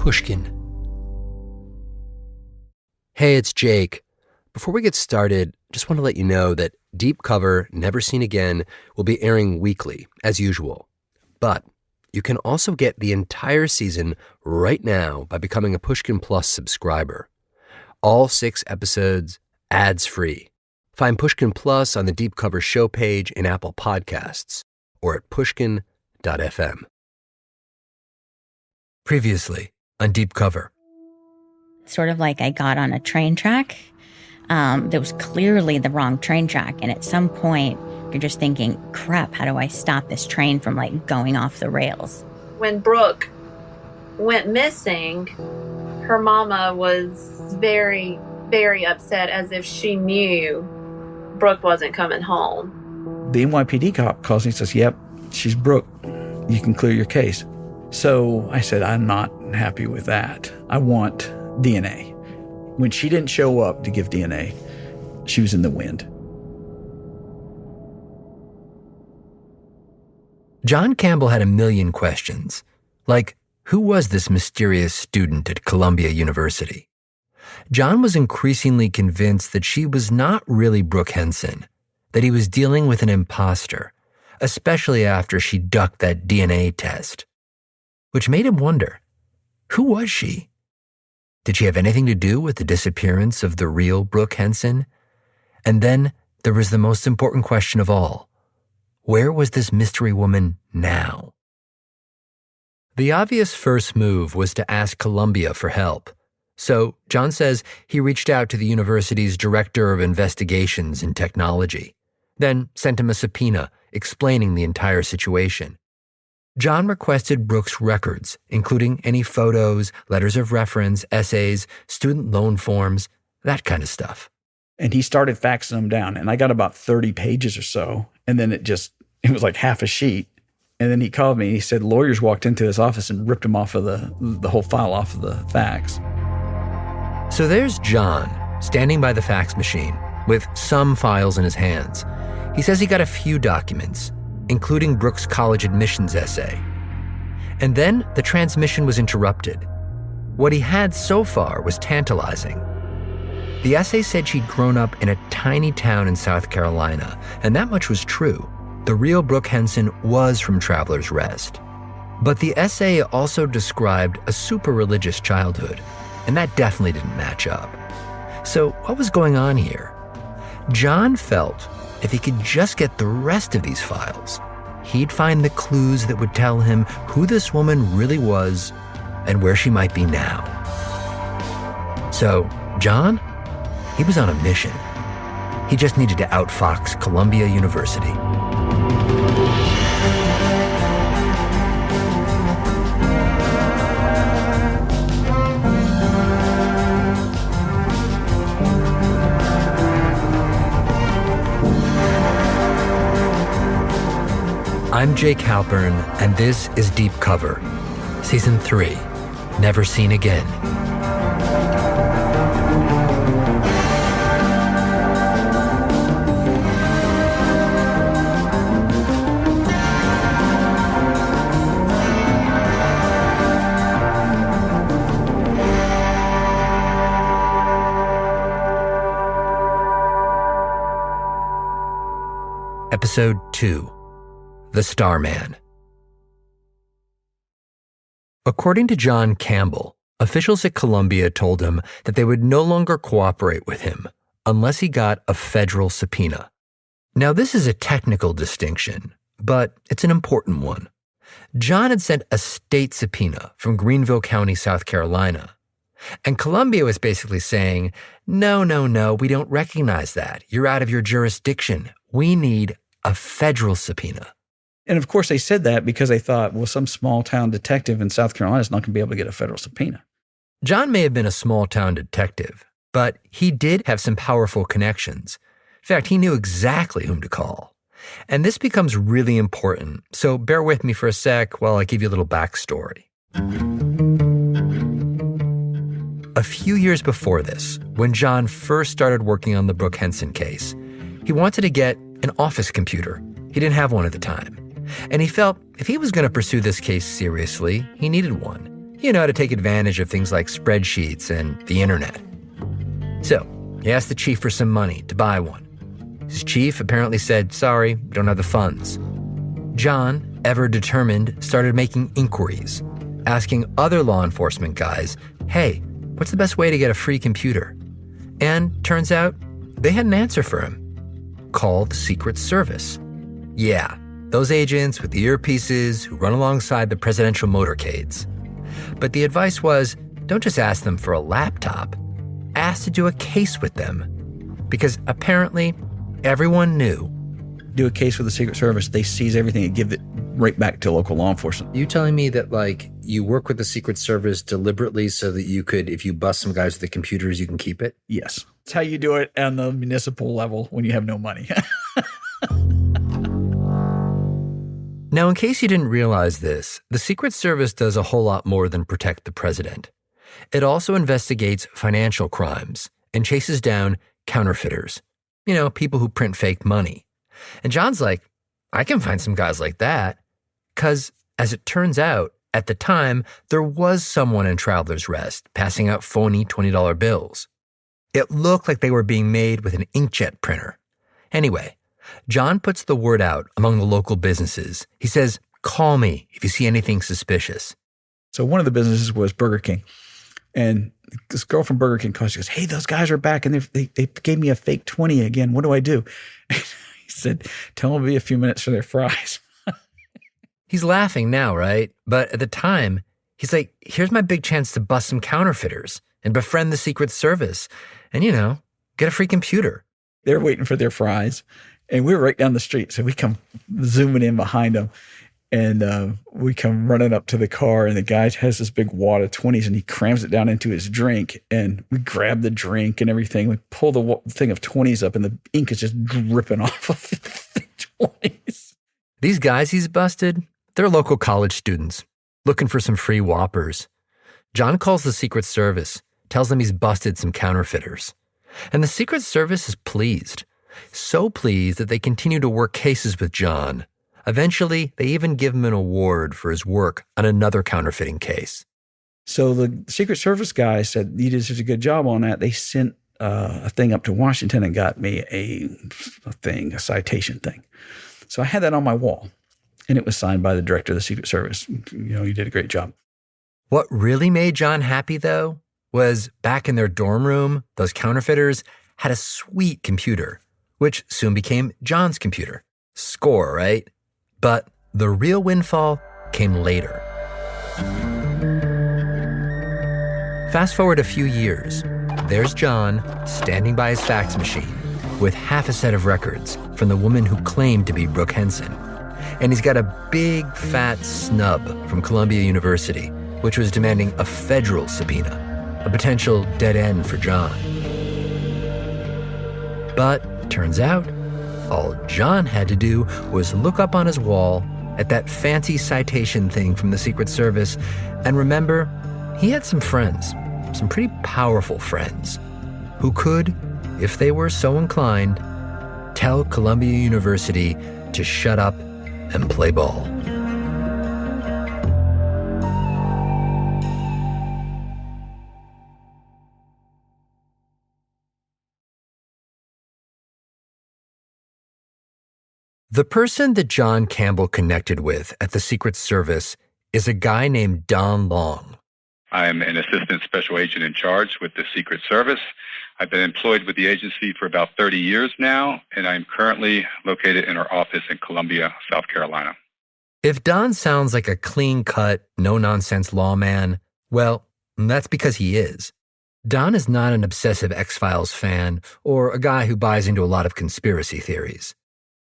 Pushkin. Hey, it's Jake. Before we get started, just want to let you know that Deep Cover Never Seen Again will be airing weekly, as usual. But you can also get the entire season right now by becoming a Pushkin Plus subscriber. All 6 episodes, ads-free. Find Pushkin Plus on the Deep Cover show page in Apple Podcasts or at pushkin.fm. Previously on Deep Cover. Sort of like I got on a train track that was clearly the wrong train track. And at some point, you're just thinking, crap, how do I stop this train from going off the rails? When Brooke went missing, her mama was very, very upset, as if she knew Brooke wasn't coming home. The NYPD cop calls me and says, yep, she's Brooke. You can clear your case. So I said, I'm not happy with that. I want DNA. When she didn't show up to give DNA, she was in the wind. Jon Campbell had a million questions, like who was this mysterious student at Columbia University? Jon was increasingly convinced that she was not really Brooke Henson, that he was dealing with an imposter, especially after she ducked that DNA test. Which made him wonder, who was she? Did she have anything to do with the disappearance of the real Brooke Henson? And then there was the most important question of all. Where was this mystery woman now? The obvious first move was to ask Columbia for help. So Jon says he reached out to the university's director of investigations and technology, then sent him a subpoena explaining the entire situation. Jon requested Brooke's records, including any photos, letters of reference, essays, student loan forms, that kind of stuff. And he started faxing them down, and I got about 30 pages or so, and then it was like half a sheet. And then he called me, and he said lawyers walked into his office and ripped him off of the whole file off of the fax. So there's Jon, standing by the fax machine, with some files in his hands. He says he got a few documents, including Brooke's college admissions essay. And then the transmission was interrupted. What he had so far was tantalizing. The essay said she'd grown up in a tiny town in South Carolina, and that much was true. The real Brooke Henson was from Travelers Rest. But the essay also described a super religious childhood, and that definitely didn't match up. So what was going on here? Jon felt if he could just get the rest of these files, he'd find the clues that would tell him who this woman really was and where she might be now. So, Jon, he was on a mission. He just needed to outfox Columbia University. I'm Jake Halpern, and this is Deep Cover, Season 3, Never Seen Again. Episode 2. The Starman. According to Jon Campbell, officials at Columbia told him that they would no longer cooperate with him unless he got a federal subpoena. Now, this is a technical distinction, but it's an important one. Jon had sent a state subpoena from Greenville County, South Carolina. And Columbia was basically saying, no, we don't recognize that. You're out of your jurisdiction. We need a federal subpoena. And of course they said that because they thought, well, some small town detective in South Carolina is not going to be able to get a federal subpoena. Jon may have been a small town detective, but he did have some powerful connections. In fact, he knew exactly whom to call. And this becomes really important, so bear with me for a sec while I give you a little backstory. A few years before this, when Jon first started working on the Brooke Henson case, he wanted to get an office computer. He didn't have one at the time. And he felt if he was going to pursue this case seriously, he needed one. you know, to take advantage of things like spreadsheets and the internet. So he asked the chief for some money to buy one. His chief apparently said, sorry, we don't have the funds. Jon, ever determined, started making inquiries, asking other law enforcement guys, hey, what's the best way to get a free computer? And turns out they had an answer for him. Call the Secret Service. Yeah, those agents with the earpieces who run alongside the presidential motorcades. But the advice was, don't just ask them for a laptop. Ask to do a case with them. Because apparently, everyone knew. Do a case with the Secret Service, they seize everything and give it right back to local law enforcement. You telling me that, like, you work with the Secret Service deliberately so that you could, if you bust some guys with the computers, you can keep it? Yes. That's how you do it on the municipal level when you have no money. Now, in case you didn't realize this, the Secret Service does a whole lot more than protect the president. It also investigates financial crimes and chases down counterfeiters. You know, people who print fake money. And Jon's like, I can find some guys like that. Because, as it turns out, at the time, there was someone in Traveler's Rest passing out phony $20 bills. It looked like they were being made with an inkjet printer. Anyway, Jon puts the word out among the local businesses. He says, call me if you see anything suspicious. So one of the businesses was Burger King. And this girl from Burger King calls, she goes, hey, those guys are back and they gave me a fake 20 again. What do I do? He said, tell them it'll be a few minutes for their fries. He's laughing now, right? But at the time, he's like, here's my big chance to bust some counterfeiters and befriend the Secret Service and, you know, get a free computer. They're waiting for their fries. And we were right down the street. So we come zooming in behind them. And we come running up to the car. And the guy has this big wad of 20s. And he crams it down into his drink. And we grab the drink and everything. We pull the thing of 20s up. And the ink is just dripping off of the 20s. These guys he's busted, they're local college students looking for some free Whoppers. Jon calls the Secret Service, tells them he's busted some counterfeiters. And the Secret Service is pleased. So pleased that they continue to work cases with Jon. Eventually, they even give him an award for his work on another counterfeiting case. So the Secret Service guy said, you did such a good job on that. They sent a thing up to Washington and got me a citation thing. So I had that on my wall. And it was signed by the director of the Secret Service. You know, you did a great job. What really made Jon happy, though, was back in their dorm room, those counterfeiters had a sweet computer, which soon became Jon's computer. Score, right? But the real windfall came later. Fast forward a few years. There's Jon standing by his fax machine with half a set of records from the woman who claimed to be Brooke Henson. And he's got a big, fat snub from Columbia University, which was demanding a federal subpoena, a potential dead end for Jon. But turns out, all Jon had to do was look up on his wall at that fancy citation thing from the Secret Service and remember he had some friends, some pretty powerful friends, who could, if they were so inclined, tell Columbia University to shut up and play ball. The person that Jon Campbell connected with at the Secret Service is a guy named Don Long. I'm an assistant special agent in charge with the Secret Service. I've been employed with the agency for about 30 years now, and I'm currently located in our office in Columbia, South Carolina. If Don sounds like a clean-cut, no-nonsense lawman, well, that's because he is. Don is not an obsessive X-Files fan or a guy who buys into a lot of conspiracy theories.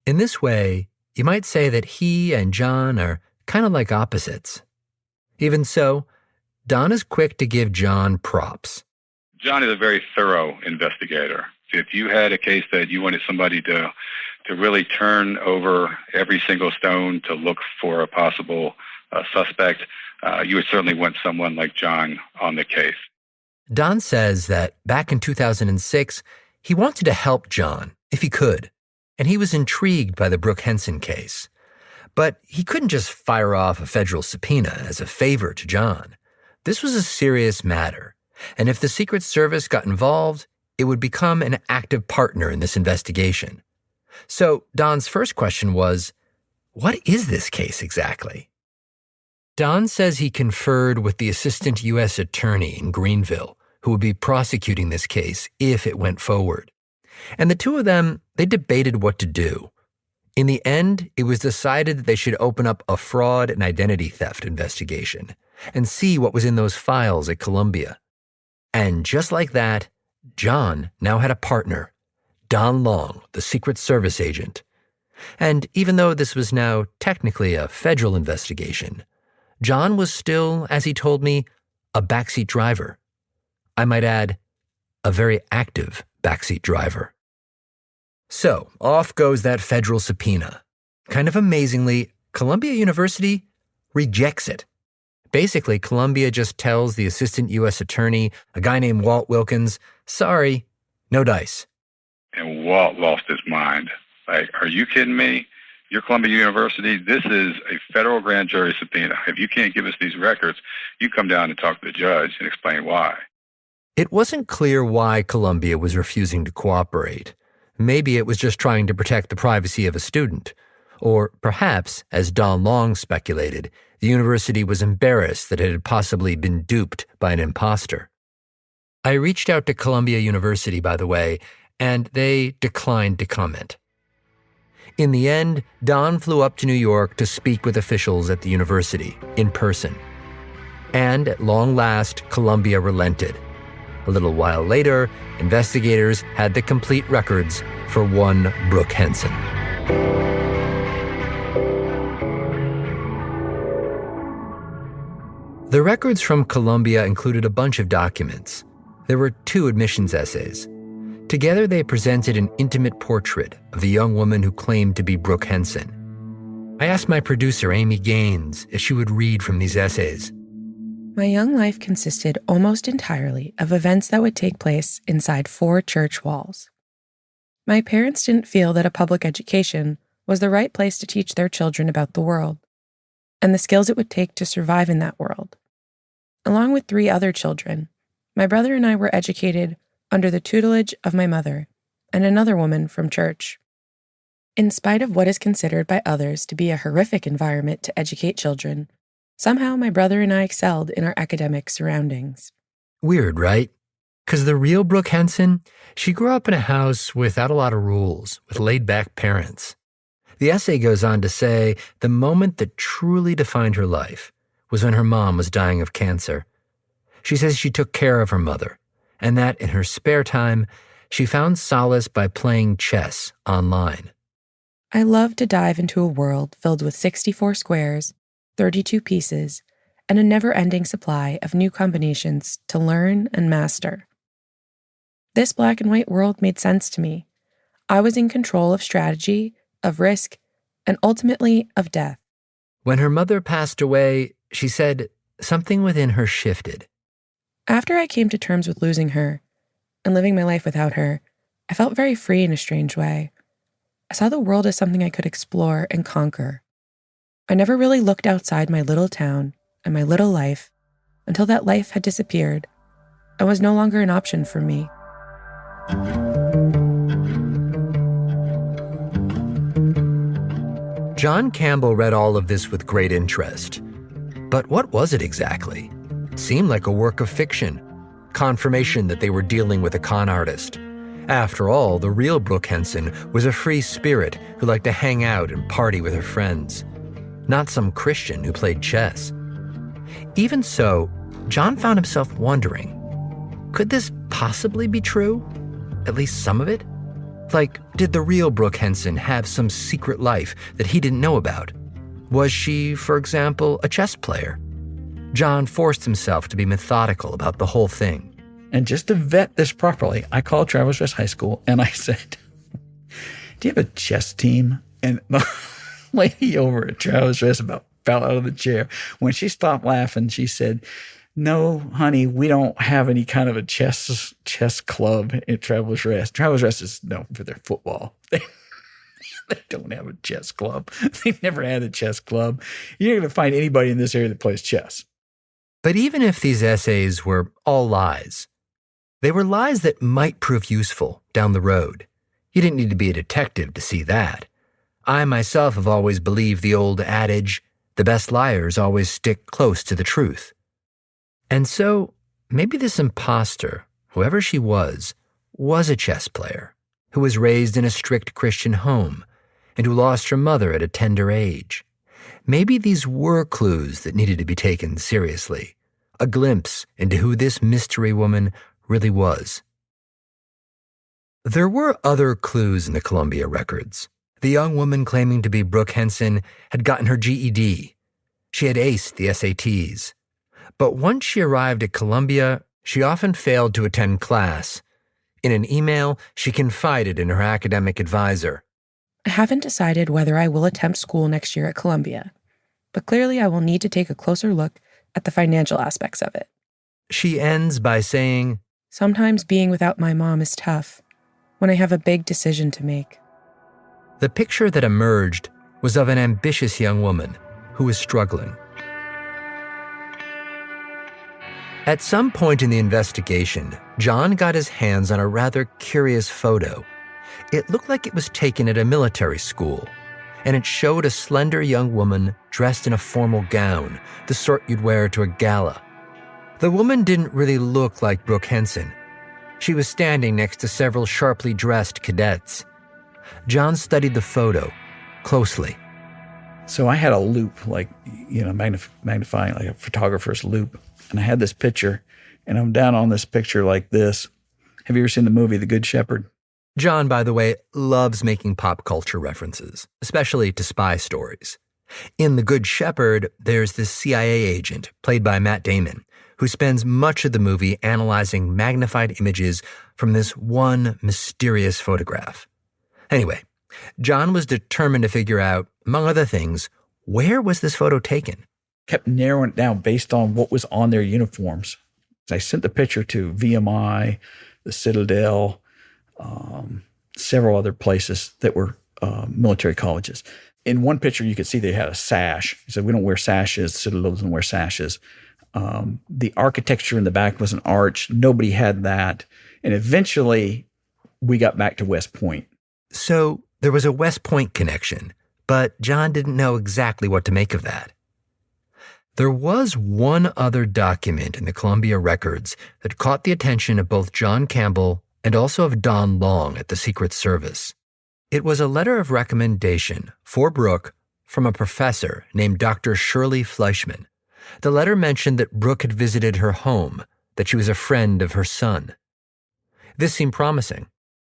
In this way, you might say that he and Jon are kind of like opposites. Even so, Don is quick to give Jon props. Jon is a very thorough investigator. If you had a case that you wanted somebody to really turn over every single stone to look for a possible suspect, you would certainly want someone like Jon on the case. Don says that back in 2006, he wanted to help Jon if he could, and he was intrigued by the Brooke Henson case. But he couldn't just fire off a federal subpoena as a favor to Jon. This was a serious matter, and if the Secret Service got involved, it would become an active partner in this investigation. So Don's first question was, what is this case exactly? Don says he conferred with the assistant U.S. attorney in Greenville, who would be prosecuting this case if it went forward. And the two of them, they debated what to do. In the end, it was decided that they should open up a fraud and identity theft investigation and see what was in those files at Columbia. And just like that, Jon now had a partner, Don Long, the Secret Service agent. And even though this was now technically a federal investigation, Jon was still, as he told me, a backseat driver. I might add, a very active backseat driver. So, off goes that federal subpoena. Kind of amazingly, Columbia University rejects it. Basically, Columbia just tells the assistant U.S. attorney, a guy named Walt Wilkins, sorry, no dice. And Walt lost his mind. Like, are you kidding me? You're Columbia University. This is a federal grand jury subpoena. If you can't give us these records, you come down and talk to the judge and explain why. It wasn't clear why Columbia was refusing to cooperate. Maybe it was just trying to protect the privacy of a student. Or perhaps, as Don Long speculated, the university was embarrassed that it had possibly been duped by an imposter. I reached out to Columbia University, by the way, and they declined to comment. In the end, Don flew up to New York to speak with officials at the university in person. And at long last, Columbia relented. A little while later, investigators had the complete records for one Brooke Henson. The records from Columbia included a bunch of documents. There were 2 admissions essays. Together, they presented an intimate portrait of the young woman who claimed to be Brooke Henson. I asked my producer, Amy Gaines, if she would read from these essays. My young life consisted almost entirely of events that would take place inside 4 church walls. My parents didn't feel that a public education was the right place to teach their children about the world and the skills it would take to survive in that world. Along with 3 other children, my brother and I were educated under the tutelage of my mother and another woman from church. In spite of what is considered by others to be a horrific environment to educate children, somehow my brother and I excelled in our academic surroundings. Weird, right? Because the real Brooke Henson, she grew up in a house without a lot of rules, with laid-back parents. The essay goes on to say the moment that truly defined her life was when her mom was dying of cancer. She says she took care of her mother, and that in her spare time, she found solace by playing chess online. I love to dive into a world filled with 64 squares, 32 pieces, and a never-ending supply of new combinations to learn and master. This black and white world made sense to me. I was in control of strategy, of risk, and ultimately of death. When her mother passed away, she said something within her shifted. After I came to terms with losing her and living my life without her, I felt very free in a strange way. I saw the world as something I could explore and conquer. I never really looked outside my little town and my little life until that life had disappeared and was no longer an option for me. Jon Campbell read all of this with great interest. But what was it exactly? It seemed like a work of fiction, confirmation that they were dealing with a con artist. After all, the real Brooke Henson was a free spirit who liked to hang out and party with her friends, not some Christian who played chess. Even so, Jon found himself wondering, could this possibly be true? At least some of it? Like, did the real Brooke Henson have some secret life that he didn't know about? Was she, for example, a chess player? Jon forced himself to be methodical about the whole thing. And just to vet this properly, I called Travelers Rest High School and I said, do you have a chess team? And the lady over at Travelers Rest about fell out of the chair. When she stopped laughing, she said, no, honey, we don't have any kind of a chess club at Travelers Rest. Travelers Rest is known for their football. They don't have a chess club. They've never had a chess club. You're not going to find anybody in this area that plays chess. But even if these essays were all lies, they were lies that might prove useful down the road. You didn't need to be a detective to see that. I myself have always believed the old adage, the best liars always stick close to the truth. And so, maybe this imposter, whoever she was a chess player who was raised in a strict Christian home and who lost her mother at a tender age. Maybe these were clues that needed to be taken seriously, a glimpse into who this mystery woman really was. There were other clues in the Columbia records. The young woman claiming to be Brooke Henson had gotten her GED. She had aced the SATs. But once she arrived at Columbia, she often failed to attend class. In an email, she confided in her academic advisor. I haven't decided whether I will attempt school next year at Columbia, but clearly I will need to take a closer look at the financial aspects of it. She ends by saying, Sometimes being without my mom is tough when I have a big decision to make. The picture that emerged was of an ambitious young woman who was struggling. At some point in the investigation, Jon got his hands on a rather curious photo. It looked like it was taken at a military school, and it showed a slender young woman dressed in a formal gown, the sort you'd wear to a gala. The woman didn't really look like Brooke Henson. She was standing next to several sharply dressed cadets. Jon studied the photo closely. So I had a loop, like, magnifying, like a photographer's loop. And I had this picture, and I'm down on this picture like this. Have you ever seen the movie The Good Shepherd? Jon, by the way, loves making pop culture references, especially to spy stories. In The Good Shepherd, there's this CIA agent, played by Matt Damon, who spends much of the movie analyzing magnified images from this one mysterious photograph. Anyway, Jon was determined to figure out, among other things, where was this photo taken? Kept narrowing it down based on what was on their uniforms. I sent the picture to VMI, the Citadel, several other places that were military colleges. In one picture, you could see they had a sash. He said, we don't wear sashes. Citadel doesn't wear sashes. The architecture in the back was an arch. Nobody had that. And eventually, we got back to West Point. So there was a West Point connection, but Jon didn't know exactly what to make of that. There was one other document in the Columbia records that caught the attention of both Jon Campbell and also of Don Long at the Secret Service. It was a letter of recommendation for Brooke from a professor named Dr. Shirley Fleischman. The letter mentioned that Brooke had visited her home, that she was a friend of her son. This seemed promising.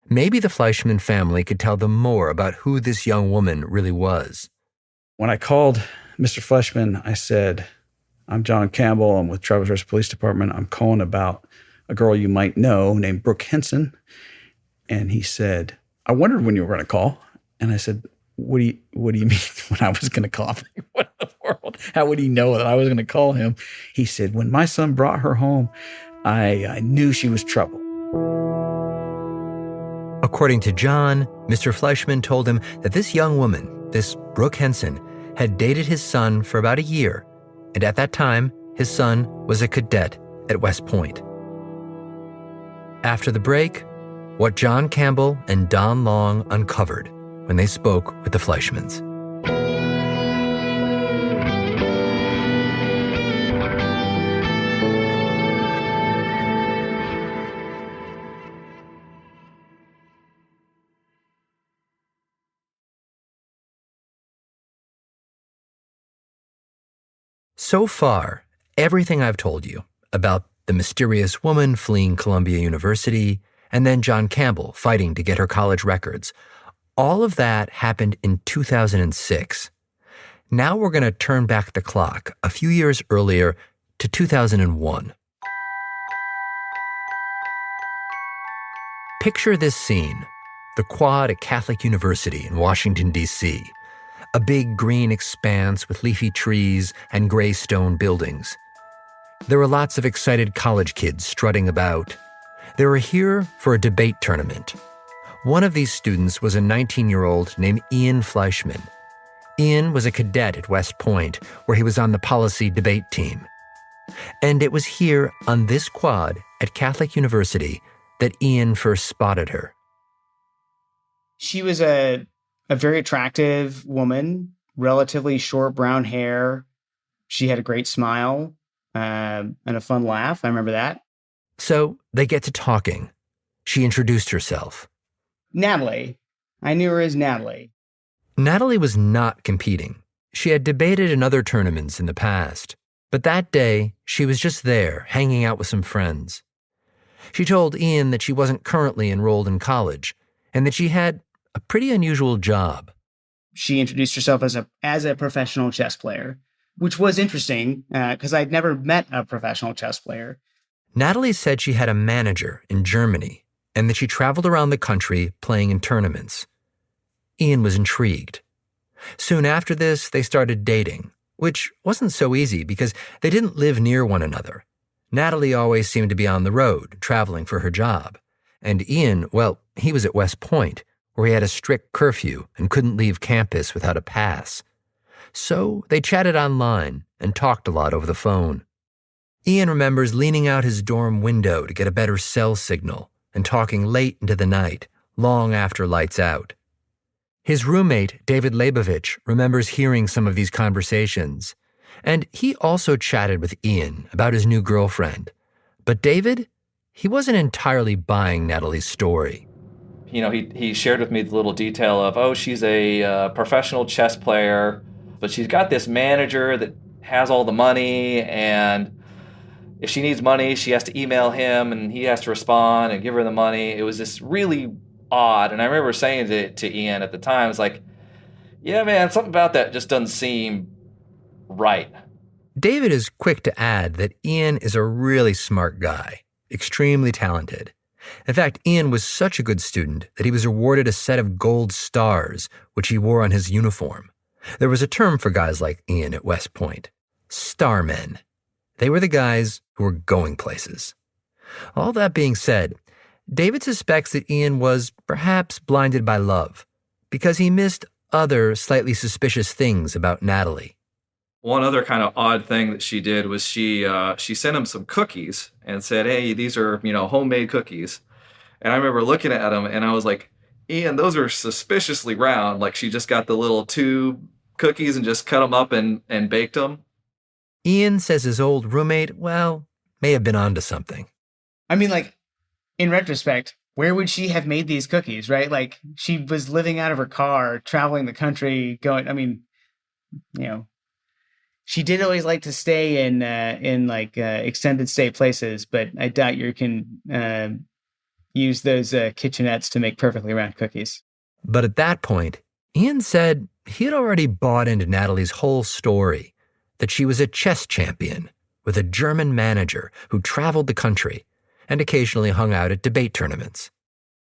Maybe the Fleischman family could tell them more about who this young woman really was. When I called Mr. Fleischman, I said, I'm Jon Campbell. I'm with Travis West Police Department. I'm calling about a girl you might know named Brooke Henson. And he said, I wondered when you were going to call. And I said, what do you mean when I was going to call? What in the world? How would he know that I was going to call him? He said, when my son brought her home, I knew she was trouble. According to Jon, Mr. Fleischman told him that this young woman, this Brooke Henson, had dated his son for about a year, and at that time, his son was a cadet at West Point. After the break, what Jon Campbell and Don Long uncovered when they spoke with the Fleischmans. So far, everything I've told you about the mysterious woman fleeing Columbia University and then Jon Campbell fighting to get her college records, all of that happened in 2006. Now we're going to turn back the clock a few years earlier to 2001. Picture this scene, the quad at Catholic University in Washington, D.C., a big green expanse with leafy trees and gray stone buildings. There were lots of excited college kids strutting about. They were here for a debate tournament. One of these students was a 19-year-old named Ian Fleischman. Ian was a cadet at West Point, where he was on the policy debate team. And it was here on this quad at Catholic University that Ian first spotted her. She was a very attractive woman, relatively short brown hair. She had a great smile and a fun laugh. I remember that. So they get to talking. She introduced herself. Natalie. I knew her as Natalie. Natalie was not competing. She had debated in other tournaments in the past, but that day she was just there hanging out with some friends. She told Ian that she wasn't currently enrolled in college and that she had a pretty unusual job. She introduced herself as a professional chess player, which was interesting because I'd never met a professional chess player. Natalie said she had a manager in Germany and that she traveled around the country playing in tournaments. Ian was intrigued. Soon after this, they started dating, which wasn't so easy because they didn't live near one another. Natalie always seemed to be on the road, traveling for her job. And Ian, well, he was at West Point, where he had a strict curfew and couldn't leave campus without a pass. So they chatted online and talked a lot over the phone. Ian remembers leaning out his dorm window to get a better cell signal and talking late into the night, long after lights out. His roommate, David Leibovich, remembers hearing some of these conversations, and he also chatted with Ian about his new girlfriend. But David, he wasn't entirely buying Natalie's story. You know, he shared with me the little detail of, oh, she's a professional chess player, but she's got this manager that has all the money, and if she needs money, she has to email him, and he has to respond and give her the money. It was just really odd. And I remember saying to Ian at the time, it's like, yeah, man, something about that just doesn't seem right. David is quick to add that Ian is a really smart guy, extremely talented. In fact, Ian was such a good student that he was awarded a set of gold stars, which he wore on his uniform. There was a term for guys like Ian at West Point, starmen. They were the guys who were going places. All that being said, David suspects that Ian was perhaps blinded by love because he missed other slightly suspicious things about Natalie. One other kind of odd thing that she did was she sent him some cookies and said, hey, these are, homemade cookies. And I remember looking at them and I was like, Ian, those are suspiciously round. Like she just got the little tube cookies and just cut them up and baked them. Ian says his old roommate, well, may have been onto something. I mean, like, in retrospect, where would she have made these cookies, right? Like, she was living out of her car, traveling the country, she did always like to stay in extended stay places, but I doubt you can use those kitchenettes to make perfectly round cookies. But at that point, Ian said he had already bought into Natalie's whole story, that she was a chess champion with a German manager who traveled the country and occasionally hung out at debate tournaments.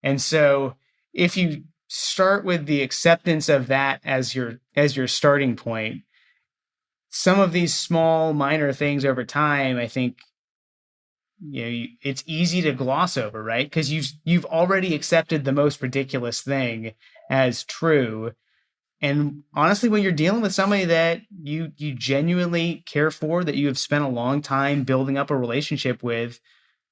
And so if you start with the acceptance of that as your starting point, some of these small minor things over time, I think, it's easy to gloss over, right? Because you've already accepted the most ridiculous thing as true. And honestly, when you're dealing with somebody that you genuinely care for, that you have spent a long time building up a relationship with,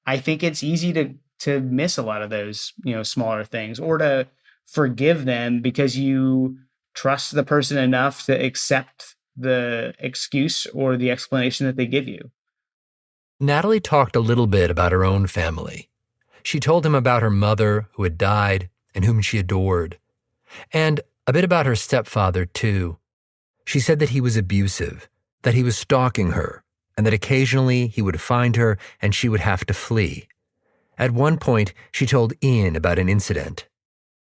I think it's easy to miss a lot of those, smaller things, or to forgive them because you trust the person enough to accept the excuse or the explanation that they give you. Natalie talked a little bit about her own family. She told him about her mother who had died and whom she adored, and a bit about her stepfather, too. She said that he was abusive, that he was stalking her, and that occasionally he would find her and she would have to flee. At one point, she told Ian about an incident.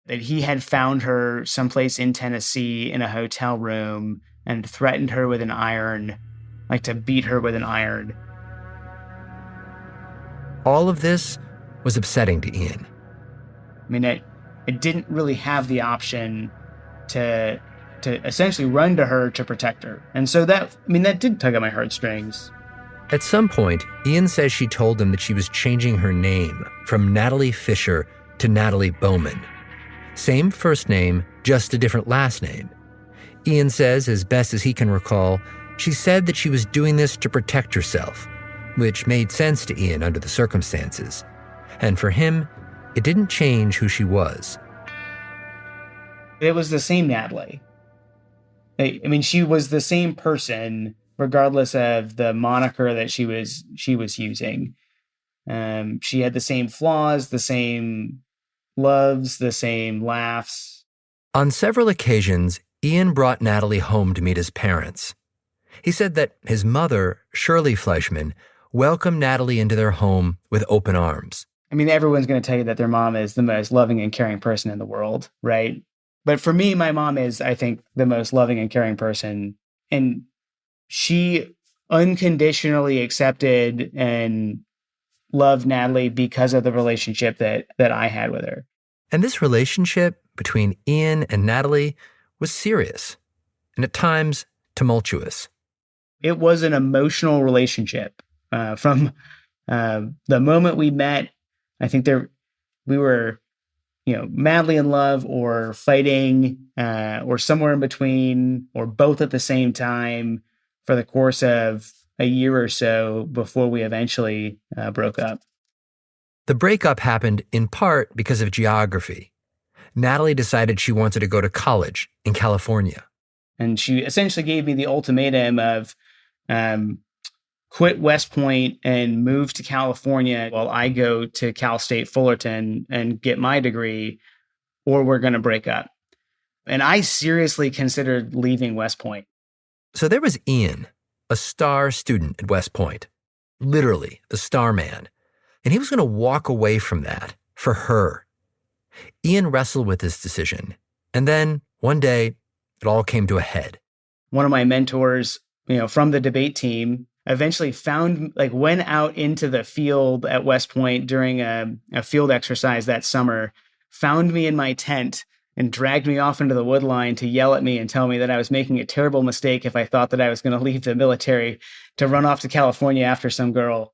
That he had found her someplace in Tennessee in a hotel room and threatened her with an iron, like to beat her with an iron. All of this was upsetting to Ian. I mean, it didn't really have the option to essentially run to her to protect her. And so that did tug at my heartstrings. At some point, Ian says she told him that she was changing her name from Natalie Fisher to Natalie Bowman. Same first name, just a different last name. Ian says, as best as he can recall, she said that she was doing this to protect herself which made sense to Ian under the circumstances. And for him, it didn't change who she was. It was the same Natalie. I mean, she was the same person, regardless of the moniker that she was using. She had the same flaws, the same loves, the same laughs. On several occasions, Ian brought Natalie home to meet his parents. He said that his mother, Shirley Fleischman, welcomed Natalie into their home with open arms. I mean, everyone's going to tell you that their mom is the most loving and caring person in the world, right? But for me, my mom is, I think, the most loving and caring person. And she unconditionally accepted and loved Natalie because of the relationship that I had with her. And this relationship between Ian and Natalie was serious and at times tumultuous. It was an emotional relationship. From the moment we met, I think we were, madly in love or fighting or somewhere in between or both at the same time for the course of a year or so before we eventually broke up. The breakup happened in part because of geography. Natalie decided she wanted to go to college in California. And she essentially gave me the ultimatum of quit West Point and move to California while I go to Cal State Fullerton and get my degree, or we're going to break up. And I seriously considered leaving West Point. So there was Ian, a star student at West Point, literally the star man. And he was going to walk away from that for her. Ian wrestled with this decision. And then one day, it all came to a head. One of my mentors, from the debate team, eventually went out into the field at West Point during a field exercise that summer, found me in my tent and dragged me off into the wood line to yell at me and tell me that I was making a terrible mistake if I thought that I was going to leave the military to run off to California after some girl.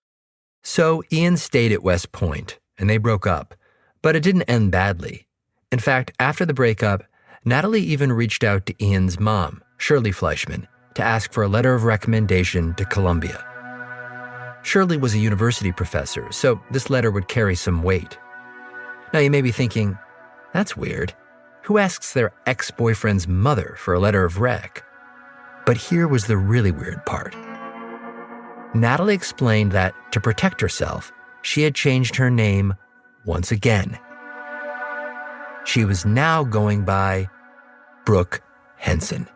So Ian stayed at West Point and they broke up, but it didn't end badly. In fact, after the breakup, Natalie even reached out to Ian's mom, Shirley Fleischman, to ask for a letter of recommendation to Columbia. Shirley was a university professor, so this letter would carry some weight. Now you may be thinking, that's weird. Who asks their ex-boyfriend's mother for a letter of rec? But here was the really weird part. Natalie explained that to protect herself, she had changed her name once again. She was now going by Brooke Henson.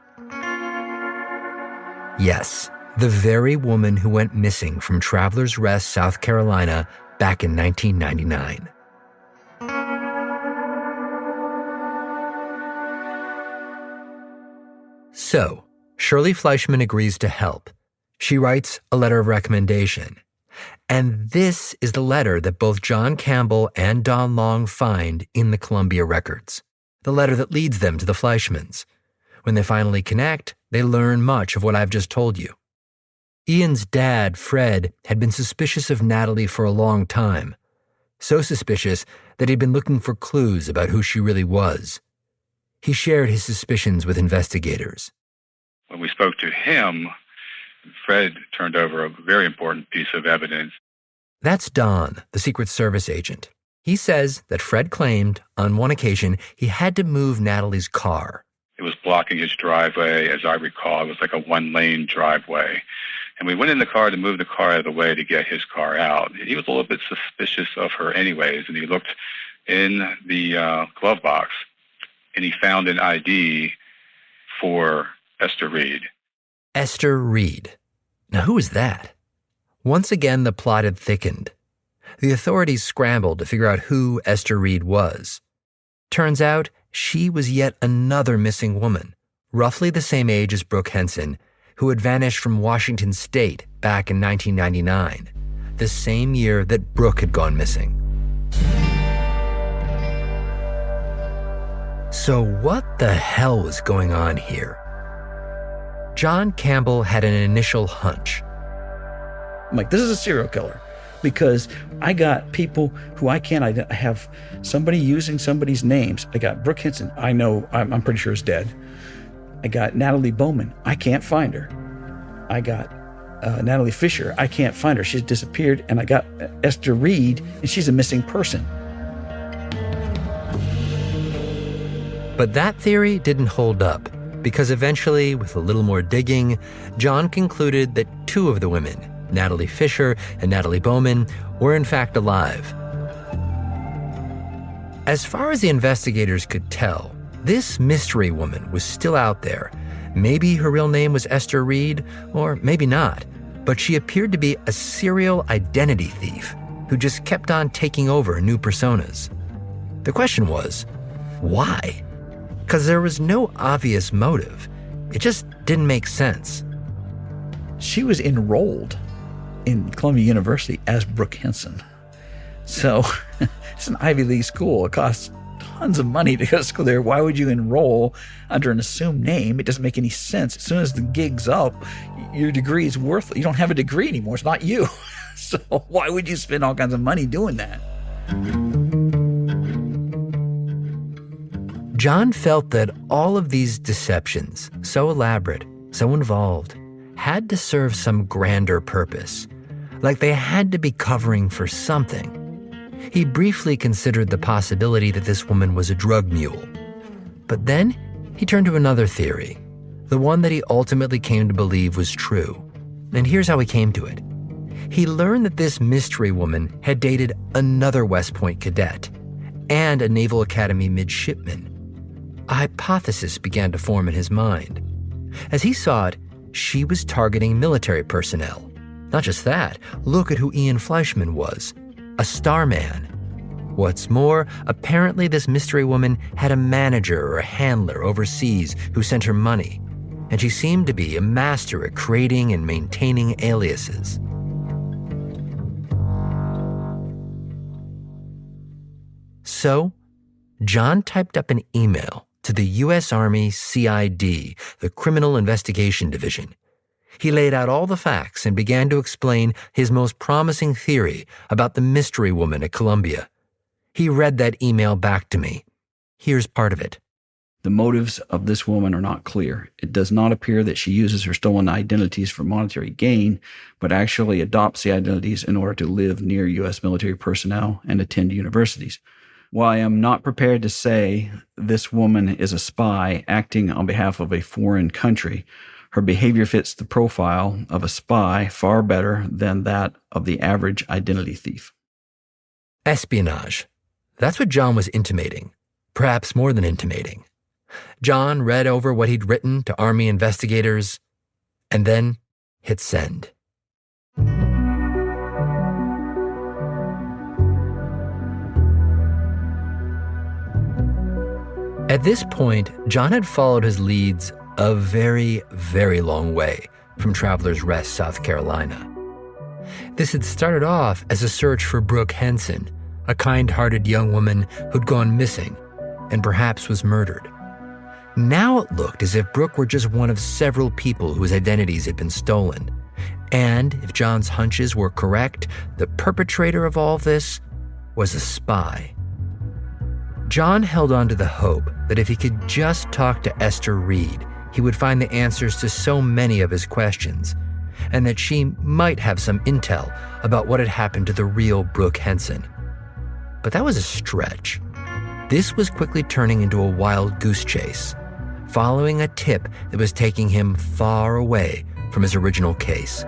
Yes, the very woman who went missing from Travelers Rest, South Carolina, back in 1999. So, Shirley Fleischman agrees to help. She writes a letter of recommendation. And this is the letter that both Jon Campbell and Don Long find in the Columbia records. The letter that leads them to the Fleischmans. When they finally connect, they learn much of what I've just told you. Ian's dad, Fred, had been suspicious of Natalie for a long time. So suspicious that he'd been looking for clues about who she really was. He shared his suspicions with investigators. When we spoke to him, Fred turned over a very important piece of evidence. That's Don, the Secret Service agent. He says that Fred claimed, on one occasion, he had to move Natalie's car. It was blocking his driveway, as I recall. It was like a one-lane driveway. And we went in the car to move the car out of the way to get his car out. He was a little bit suspicious of her anyways, and he looked in the glove box, and he found an ID for Esther Reed. Esther Reed. Now, who is that? Once again, the plot had thickened. The authorities scrambled to figure out who Esther Reed was. Turns out, she was yet another missing woman, roughly the same age as Brooke Henson, who had vanished from Washington State back in 1999, the same year that Brooke had gone missing. So what the hell was going on here? Jon Campbell had an initial hunch. I'm like, this is a serial killer. Because I got people who I have somebody using somebody's names. I got Brooke Henson. I know, I'm pretty sure is dead. I got Natalie Bowman. I can't find her. I got Natalie Fisher. I can't find her. She's disappeared. And I got Esther Reed, and she's a missing person. But that theory didn't hold up, because eventually, with a little more digging, Jon concluded that two of the women, Natalie Fisher and Natalie Bowman, were in fact alive. As far as the investigators could tell, this mystery woman was still out there. Maybe her real name was Esther Reed, or maybe not, but she appeared to be a serial identity thief who just kept on taking over new personas. The question was, why? Because there was no obvious motive. It just didn't make sense. She was enrolled in Columbia University as Brooke Henson. So it's an Ivy League school. It costs tons of money to go to school there. Why would you enroll under an assumed name? It doesn't make any sense. As soon as the gig's up, your degree is worthless. You don't have a degree anymore. It's not you. So why would you spend all kinds of money doing that? Jon felt that all of these deceptions, so elaborate, so involved, had to serve some grander purpose, like they had to be covering for something. He briefly considered the possibility that this woman was a drug mule. But then he turned to another theory, the one that he ultimately came to believe was true. And here's how he came to it. He learned that this mystery woman had dated another West Point cadet and a Naval Academy midshipman. A hypothesis began to form in his mind. As he saw it, she was targeting military personnel. Not just that, look at who Ian Fleischman was, a starman. What's more, apparently this mystery woman had a manager or a handler overseas who sent her money, and she seemed to be a master at creating and maintaining aliases. So, Jon typed up an email to the U.S. Army CID, the Criminal Investigation Division. He laid out all the facts and began to explain his most promising theory about the mystery woman at Columbia. He read that email back to me. Here's part of it. The motives of this woman are not clear. It does not appear that she uses her stolen identities for monetary gain, but actually adopts the identities in order to live near U.S. military personnel and attend universities. While I am not prepared to say this woman is a spy acting on behalf of a foreign country, her behavior fits the profile of a spy far better than that of the average identity thief. Espionage. That's what Jon was intimating, perhaps more than intimating. Jon read over what he'd written to Army investigators and then hit send. At this point, Jon had followed his leads a very, very long way from Travelers Rest, South Carolina. This had started off as a search for Brooke Henson, a kind-hearted young woman who'd gone missing and perhaps was murdered. Now it looked as if Brooke were just one of several people whose identities had been stolen. And if Jon's hunches were correct, the perpetrator of all this was a spy. Jon held on to the hope that if he could just talk to Esther Reed, he would find the answers to so many of his questions, and that she might have some intel about what had happened to the real Brooke Henson. But that was a stretch. This was quickly turning into a wild goose chase, following a tip that was taking him far away from his original case.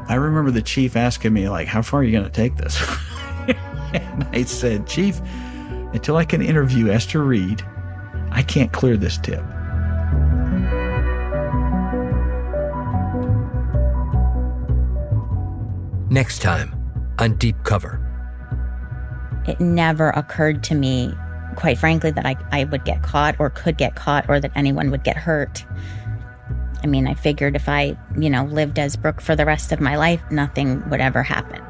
I remember the chief asking me, how far are you going to take this? And I said, Chief, until I can interview Esther Reed, I can't clear this tip. Next time on Deep Cover. It never occurred to me, quite frankly, that I would get caught or could get caught or that anyone would get hurt. I mean, I figured if I, lived as Brooke for the rest of my life, nothing would ever happen.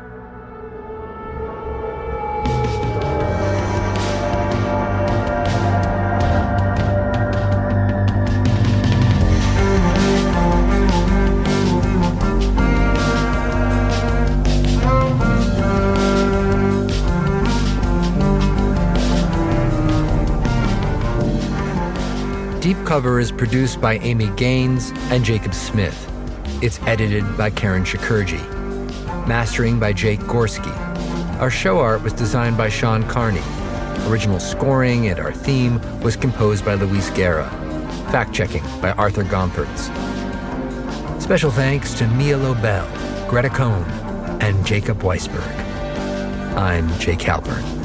Deep Cover is produced by Amy Gaines and Jacob Smith. It's edited by Karen Shakurji. Mastering by Jake Gorski. Our show art was designed by Sean Carney. Original scoring and our theme was composed by Luis Guerra. Fact-checking by Arthur Gompertz. Special thanks to Mia Lobel, Greta Cohn, and Jacob Weisberg. I'm Jake Halpern.